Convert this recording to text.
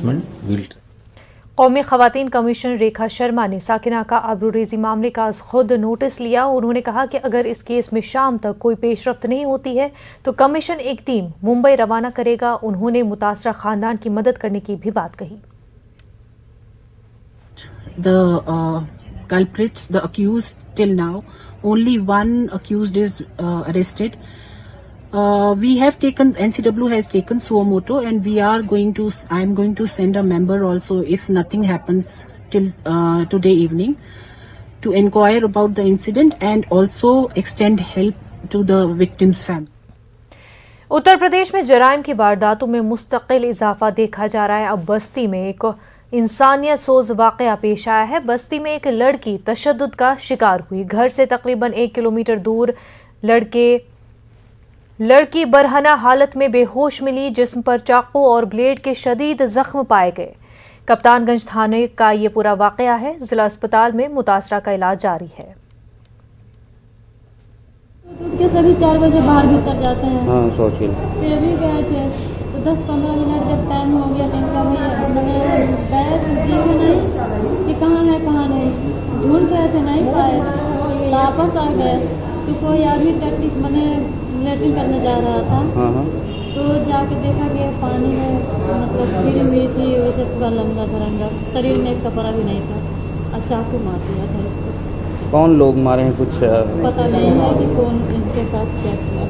assessment will. कौमी खवातीन commission Rekha Sharma ने साकिना का आबरूरेजी मामले का खुद नोटिस लिया। उन्होंने कहा कि अगर इस केस में शाम तक कोई पेशरफ्त नहीं होती है तो कमीशन एक टीम मुंबई रवाना करेगा। उन्होंने मुतासरा खानदान की मदद करने की भी बात कही। The culprits, the accused, till now only one accused is arrested. We have taken, NCW has taken suo moto, and we are going to, I am going to send a member also if nothing happens till today evening to inquire about the incident and also extend help to the victim's family. Uttar Pradesh में जराइम की वारदातों में मुस्तकिल इजाफा देखा जा रहा है। अब बस्ती में एक इंसानियत सोज वाकया पेश आया है। बस्ती में एक लड़की तशद्दुद का शिकार हुई। घर से तकरीबन 1 किलोमीटर दूर लड़की बरहना हालत में बेहोश मिली। जिस्म पर चाकू और ब्लेड के शदीद जख्म पाए गए। कप्तानगंज थाने का ये पूरा वाकया है। जिला अस्पताल में मुतासरा का इलाज जारी है। उठ के सभी 4 बजे बाहर भीतर जाते हैं। हाँ, सोच के फिर भी गए थे तो 10-15 मिनट जब टाइम हो गया तो इनका मैंने बैग देखे नहीं कि कहाँ है कहाँ नहीं, ढूंढ रहे थे नहीं पाए, वापस आ गए तो कोई आदमी टैक्टिक मैंने लेटरिन करने जा रहा था। हाँ। तो जाके देखा कि पानी में मतलब गिरी हुई थी, वैसे पूरा लंबा धरंगा, शरीर में एक कपड़ा भी नहीं था और चाकू मार दिया था इसको। कौन लोग मारे हैं कुछ पता नहीं है कि कौन इनके साथ क्या किया।